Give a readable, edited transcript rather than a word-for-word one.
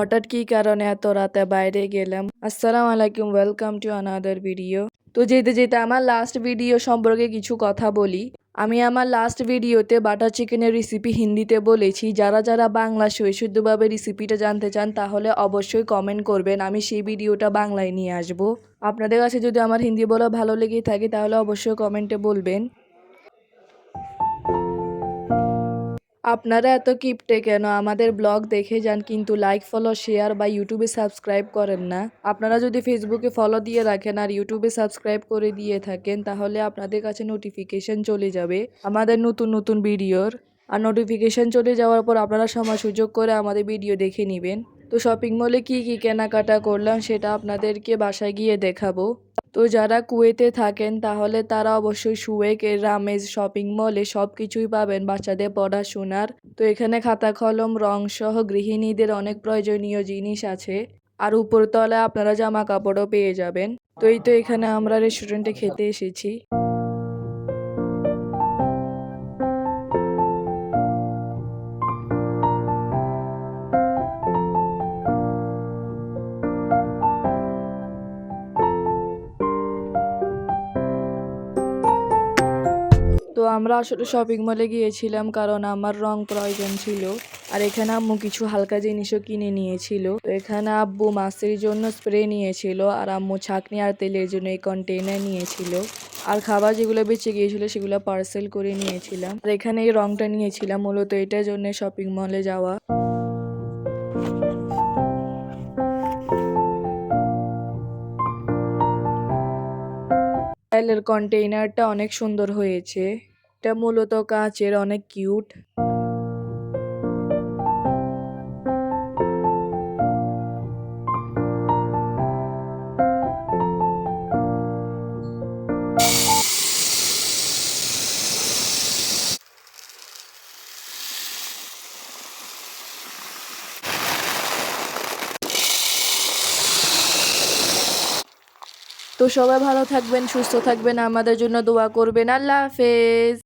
হঠাৎ কি কারণে এত রাতে বাইরে গেলাম। আসসালামু আলাইকুম, ওয়েলকাম টু আনাদার ভিডিও। তো যেতে যেতে আমার লাস্ট ভিডিও সম্পর্কে কিছু কথা বলি। আমি আমার লাস্ট ভিডিওতে বাটার চিকেনের রেসিপি হিন্দিতে বলেছি। যারা যারা বাংলা শুদ্ধভাবে রেসিপিটা জানতে চান তাহলে অবশ্যই কমেন্ট করবেন, আমি সেই ভিডিওটা বাংলায় নিয়ে আসব। আপনাদের কাছে যদি আমার হিন্দি বলা ভালো লেগে থাকে তাহলে অবশ্যই কমেন্টে বলবেন। আপনারা এত কিপটে কেন? আমাদের ব্লগ দেখে যান কিন্তু লাইক, ফলো, শেয়ার বা ইউটিউবে সাবস্ক্রাইব করেন না। আপনারা যদি ফেসবুকে ফলো দিয়ে রাখেন আর ইউটিউবে সাবস্ক্রাইব করে দিয়ে থাকেন তাহলে আপনাদের কাছে নোটিফিকেশন চলে যাবে আমাদের নতুন নতুন ভিডিওর। আর নোটিফিকেশন চলে যাওয়ার পর আপনারা সময় সুযোগ করে আমাদের ভিডিও দেখে নেবেন। তো শপিং মলে কি কি কেনাকাটা করলাম সেটা আপনাদেরকে বাসায় গিয়ে দেখাবো। তো যারা কুয়েতে থাকেন তাহলে তারা অবশ্যই সুয়েক এর রামেজ শপিং মলে সব কিছুই পাবেন বাচ্চাদের পড়াশোনার। তো এখানে খাতা কলম রং সহ গৃহিণীদের অনেক প্রয়োজনীয় জিনিস আছে। আর উপরতলায় আপনারা জামা কাপড়ও পেয়ে যাবেন। তো এই তো এখানে আমরা রেস্টুরেন্টে খেতে এসেছি। তো আমরা আসলে শপিং মলে গিয়েছিলাম কারণ আমার রং প্রয়োজন ছিল। আর এখানে আম্মু কিছু হালকা জিনিসও কিনে নিয়েছিল। তো এখানে আব্বু মাছের জন্য স্প্রে নিয়েছিল আর আম্মু ছাকনি আর তেলের জন্য এই কন্টেইনার নিয়েছিল। আর খাবার যেগুলো বেঁচে গিয়েছিল সেগুলো পার্সেল করে নিয়েছিলাম। আর এখানে এই রংটা নিয়েছিলাম মূলত এটার জন্য শপিং মলে যাওয়া। তেলের কন্টেইনারটা অনেক সুন্দর হয়েছে। এটা মূলত কাচের, অনেক কিউট। তো সবাই ভালো থাকবেন, সুস্থ থাকবেন, আমাদের জন্য দোয়া করবেন। আল্লাহ হাফেজ।